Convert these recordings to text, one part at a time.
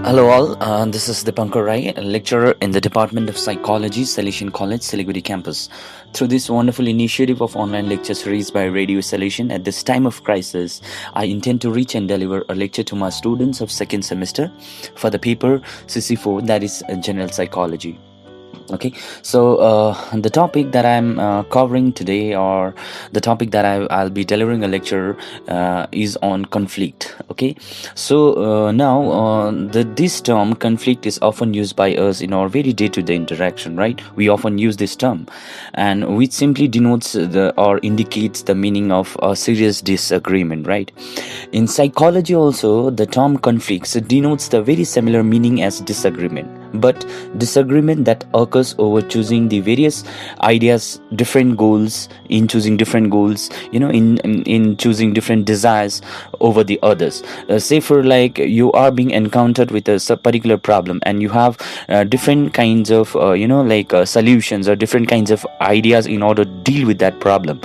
Hello all, this is Dipankar Rai, a lecturer in the Department of Psychology, Salesian College, Siliguri campus. Through this wonderful initiative of online lecture series by Radio Salesian at this time of crisis, I intend to reach and deliver a lecture to my students of second semester for the paper CC4, that is General Psychology. Okay, so the topic that I'm covering today, or the topic that I'll be delivering a lecture, is on conflict. Okay, so now this term conflict is often used by us in our very day-to-day interaction, right? We often use this term, and which simply denotes or indicates the meaning of a serious disagreement, right? In psychology, also, the term conflicts denotes the very similar meaning as disagreement, but disagreement that occurs over choosing the various ideas, different goals, in choosing different goals, in choosing different desires over the others. Say for like you are being encountered with a particular problem, and you have different kinds of solutions or different kinds of ideas in order to deal with that problem.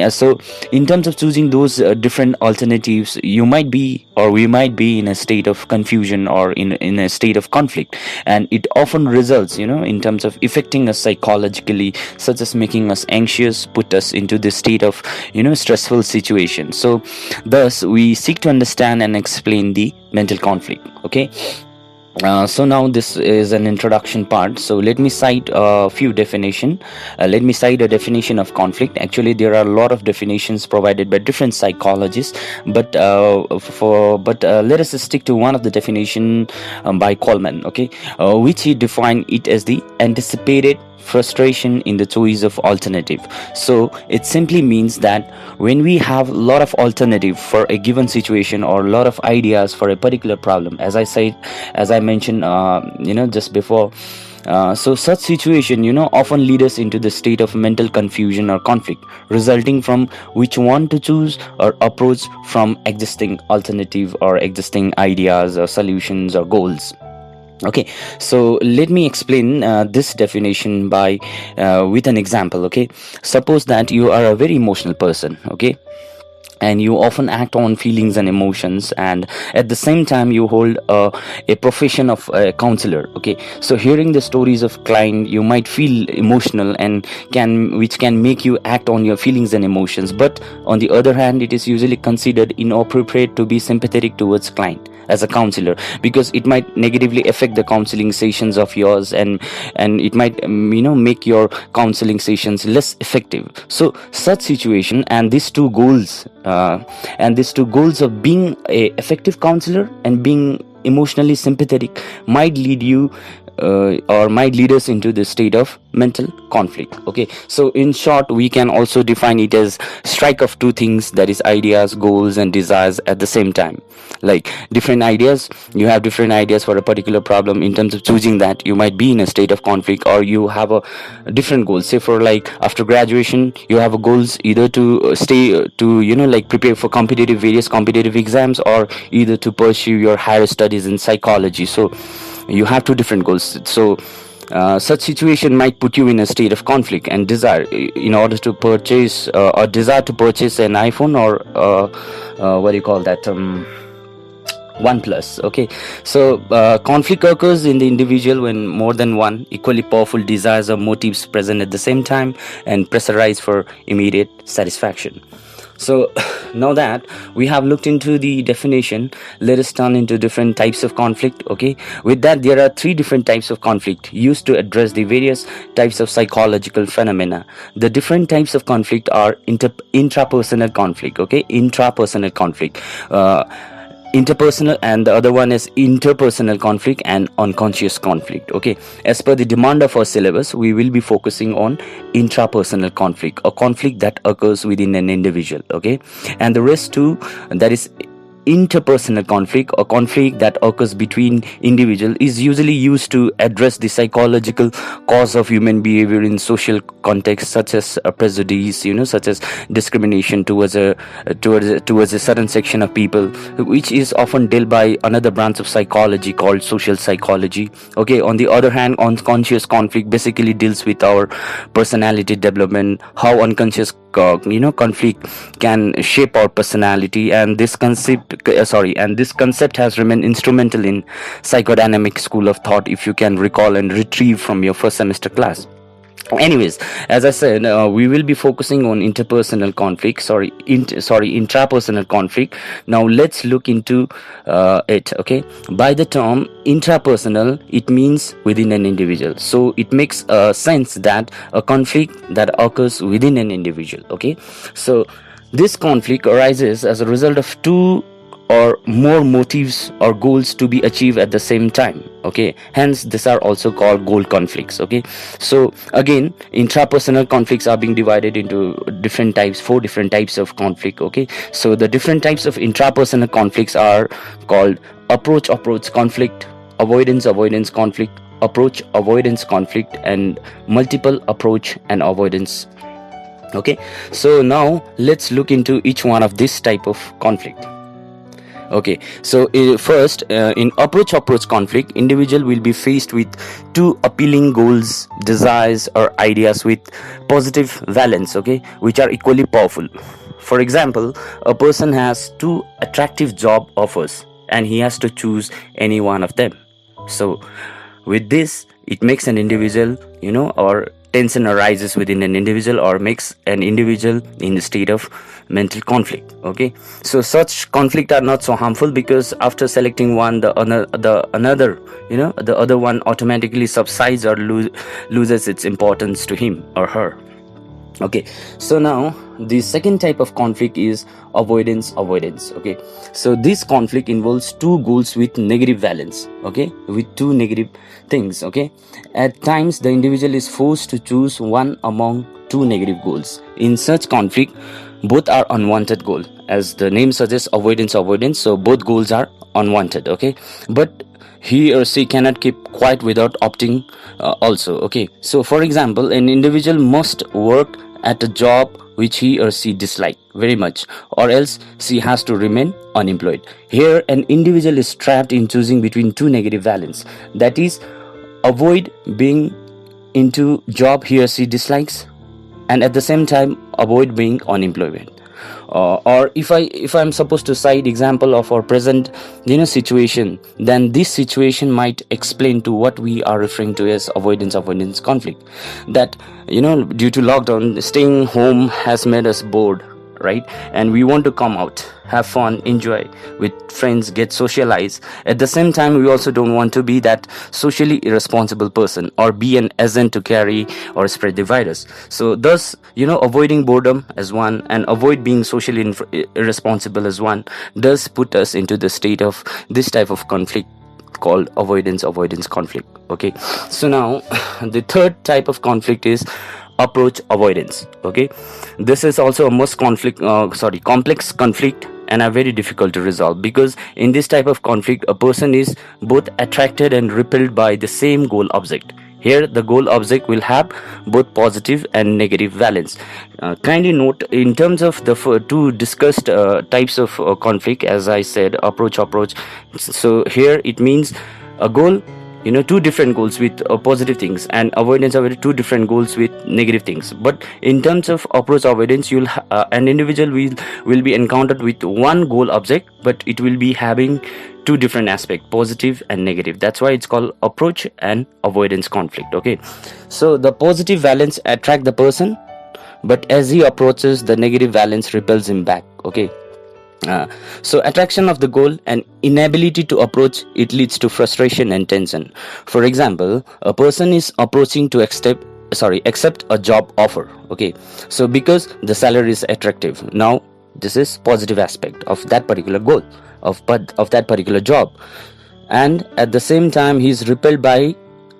So in terms of choosing those different alternatives, you might be, or we might be, in a state of confusion or in a state of conflict, and it often results in terms of affecting us psychologically, such as making us anxious, put us into this state of stressful situation. So thus we seek to understand and explain the mental conflict. Okay, so now this is an introduction part, so let me cite a few definition. Let me cite a definition of conflict. Actually, there are a lot of definitions provided by different psychologists, but let us stick to one of the definition by Coleman. Okay, which he defined it as the anticipated frustration in the choice of alternative. So it simply means that when we have a lot of alternative for a given situation, or a lot of ideas for a particular problem, as I mentioned just before, so such situation often lead us into the state of mental confusion or conflict, resulting from which one to choose or approach from existing alternative or existing ideas or solutions or goals. Okay, so let me explain this definition by with an example. Okay, suppose that you are a very emotional person. Okay, and you often act on feelings and emotions, and at the same time you hold a profession of a counselor. Okay, so hearing the stories of client, you might feel emotional, and which can make you act on your feelings and emotions. But on the other hand, it is usually considered inappropriate to be sympathetic towards client as a counselor, because it might negatively affect the counseling sessions of yours, and it might make your counseling sessions less effective. So such situation, and these two goals of being a effective counselor and being emotionally sympathetic might lead you or might lead us into the state of mental conflict. Okay, so in short, we can also define it as strike of two things, that is ideas, goals and desires at the same time. Like different ideas, you have different ideas for a particular problem. In terms of choosing that, you might be in a state of conflict, or you have a different goal. Say for like after graduation, you have a goals either to stay to prepare for various competitive exams, or either to pursue your higher studies in psychology. So you have two different goals. So such situation might put you in a state of conflict and desire in order to purchase or desire to purchase an iPhone, or what do you call that, OnePlus. Okay, so conflict occurs in the individual when more than one equally powerful desires or motives present at the same time and pressurize for immediate satisfaction. So now that we have looked into the definition, let us turn into different types of conflict. Okay, with that, there are three different types of conflict used to address the various types of psychological phenomena. The different types of conflict are intrapersonal conflict. Okay, intrapersonal conflict, interpersonal, and the other one is interpersonal conflict and unconscious conflict. Okay, as per the demand of our syllabus, we will be focusing on intrapersonal conflict, a conflict that occurs within an individual. Okay, and the rest two, that is interpersonal conflict, or conflict that occurs between individuals, is usually used to address the psychological cause of human behavior in social context, such as prejudice, such as discrimination towards a certain section of people, which is often dealt by another branch of psychology called social psychology. Okay, on the other hand, unconscious conflict basically deals with our personality development, how unconscious conflict can shape our personality, and this concept and this concept has remained instrumental in psychodynamic school of thought, if you can recall and retrieve from your first semester class. Anyways, as I said, we will be focusing on interpersonal conflict, intrapersonal conflict. Now let's look into it. Okay, by the term intrapersonal, it means within an individual, so it makes sense that a conflict that occurs within an individual. Okay, so this conflict arises as a result of two or more motives or goals to be achieved at the same time. Okay, hence these are also called goal conflicts. Okay, so again, intrapersonal conflicts are being divided into different types, 4 different types of conflict. Okay, so the different types of intrapersonal conflicts are called approach conflict, avoidance conflict, approach avoidance conflict, and multiple approach and avoidance. Okay, so now let's look into each one of this type of conflict. Okay, so first, in approach conflict, individual will be faced with two appealing goals, desires, or ideas with positive valence, okay, which are equally powerful. For example, a person has two attractive job offers and he has to choose any one of them. So with this, it makes an individual, or tension arises within an individual, or makes an individual in the state of mental conflict. Okay, so such conflict are not so harmful, because after selecting one, the other one automatically subsides or loses its importance to him or her. Okay, so now the second type of conflict is avoidance. Okay, so this conflict involves two goals with negative valence. Okay, with two negative things. Okay, at times the individual is forced to choose one among two negative goals. In such conflict, both are unwanted goal, as the name suggests, avoidance, so both goals are unwanted. Okay, but he or she cannot keep quiet without opting also. Okay, so for example, an individual must work at a job which he or she dislike very much, or else she has to remain unemployed. Here an individual is trapped in choosing between two negative valence, that is, avoid being into job he or she dislikes, and at the same time avoid being unemployed. Or if I'm supposed to cite example of our present situation, then this situation might explain to what we are referring to as avoidance conflict. That due to lockdown, staying home has made us bored, right? And we want to come out, have fun, enjoy with friends, get socialized. At the same time, we also don't want to be that socially irresponsible person or be an agent to carry or spread the virus. So thus, avoiding boredom as one and avoid being socially irresponsible as one does put us into the state of this type of conflict called avoidance conflict. Okay, so now the third type of conflict is approach avoidance. Okay, this is also a most complex conflict and are very difficult to resolve, because in this type of conflict a person is both attracted and repelled by the same goal object. Here the goal object will have both positive and negative valence. Kindly note, in terms of the two discussed types of conflict, as I said, approach, so here it means a goal, two different goals with positive things, and avoidance are two different goals with negative things. But in terms of approach avoidance, an individual will be encountered with one goal object, but it will be having two different aspects, positive and negative. That's why it's called approach and avoidance conflict. Okay, so the positive valence attract the person, but as he approaches, the negative valence repels him back. Okay, so attraction of the goal and inability to approach it leads to frustration and tension. For example, a person is approaching to accept a job offer. Okay, so because the salary is attractive, now this is positive aspect of that particular goal of that particular job, and at the same time he is repelled by,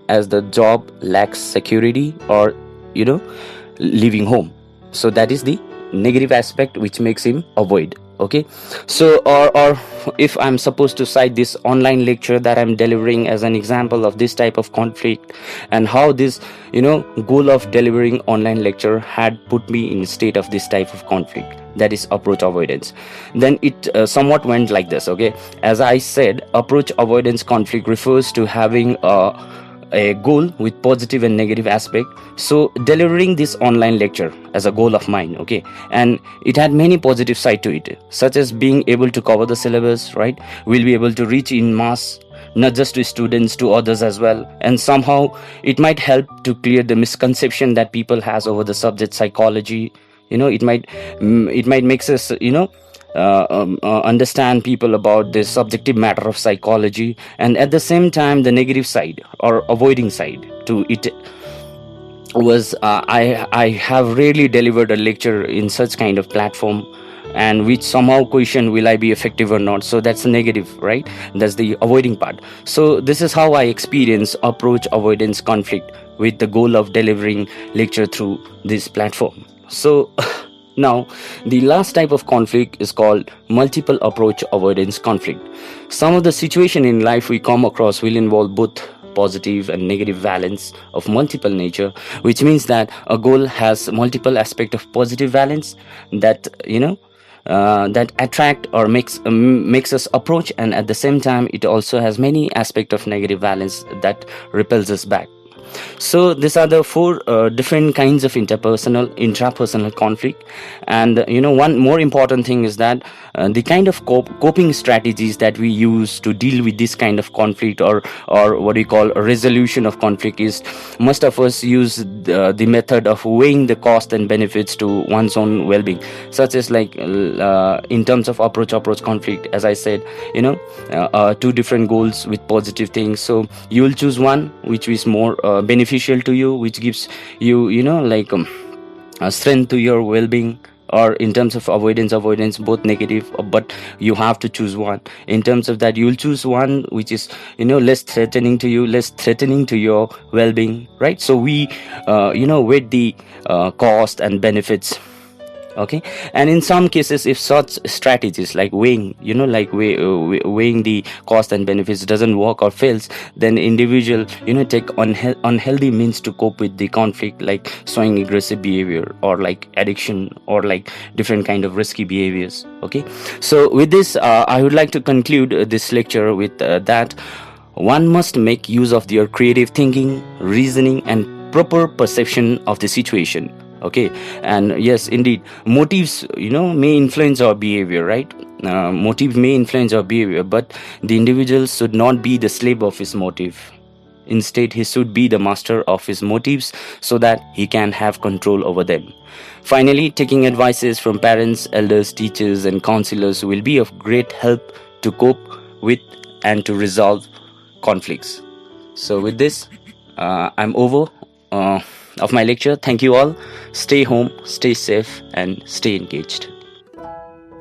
as the job lacks security or leaving home. So that is the negative aspect which makes him avoid. Okay, so or if I'm supposed to cite this online lecture that I'm delivering as an example of this type of conflict, and how this goal of delivering online lecture had put me in state of this type of conflict, that is approach avoidance, then it somewhat went like this. Okay, as I said, approach avoidance conflict refers to having a a goal with positive and negative aspect. So delivering this online lecture as a goal of mine, okay, and it had many positive side to it, such as being able to cover the syllabus, right? We'll be able to reach in mass, not just to students, to others as well, and somehow it might help to clear the misconception that people has over the subject psychology. It might makes us understand people about the subjective matter of psychology, and at the same time the negative side or avoiding side to it was I have rarely delivered a lecture in such kind of platform, and which somehow question will I be effective or not. So that's the negative, right? That's the avoiding part. So this is how I experience approach avoidance conflict with the goal of delivering lecture through this platform. So now, the last type of conflict is called multiple approach avoidance conflict. Some of the situation in life we come across will involve both positive and negative valence of multiple nature, which means that a goal has multiple aspect of positive valence that that attract or makes us approach, and at the same time it also has many aspect of negative valence that repels us back. So these are the four different kinds of intrapersonal conflict. And one more important thing is that the kind of coping strategies that we use to deal with this kind of conflict, or what we call a resolution of conflict, is most of us use the method of weighing the cost and benefits to one's own well-being, such as like in terms of approach conflict, as I said, two different goals with positive things. So you will choose one which is more beneficial to you, which gives you strength to your well-being. Or in terms of avoidance, both negative, but you have to choose one. In terms of that, you'll choose one which is less threatening to you, less threatening to your well-being, right? So we weigh the cost and benefits. Okay, and in some cases, if such strategies like weighing the cost and benefits doesn't work or fails, then individual take unhealthy means to cope with the conflict, like showing aggressive behavior or like addiction or like different kind of risky behaviors. Okay, so with this I would like to conclude this lecture with that one must make use of your creative thinking, reasoning, and proper perception of the situation. Okay, and yes, indeed, motives may influence our behavior, right? Motive may influence our behavior, but the individual should not be the slave of his motive. Instead, he should be the master of his motives so that he can have control over them. Finally, taking advices from parents, elders, teachers, and counselors will be of great help to cope with and to resolve conflicts. So with this, I'm over of my lecture. Thank you all. Stay home, stay safe, and stay engaged.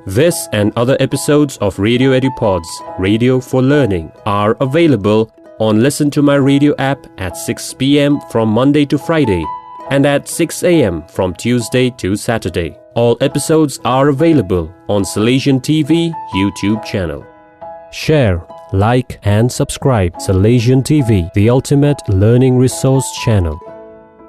This and other episodes of Radio EduPods, Radio for Learning, are available on Listen to My Radio app at 6 p.m. from Monday to Friday and at 6 a.m. from Tuesday to Saturday. All episodes are available on Salesian TV YouTube channel. Share, like and subscribe Salesian TV, the ultimate learning resource channel.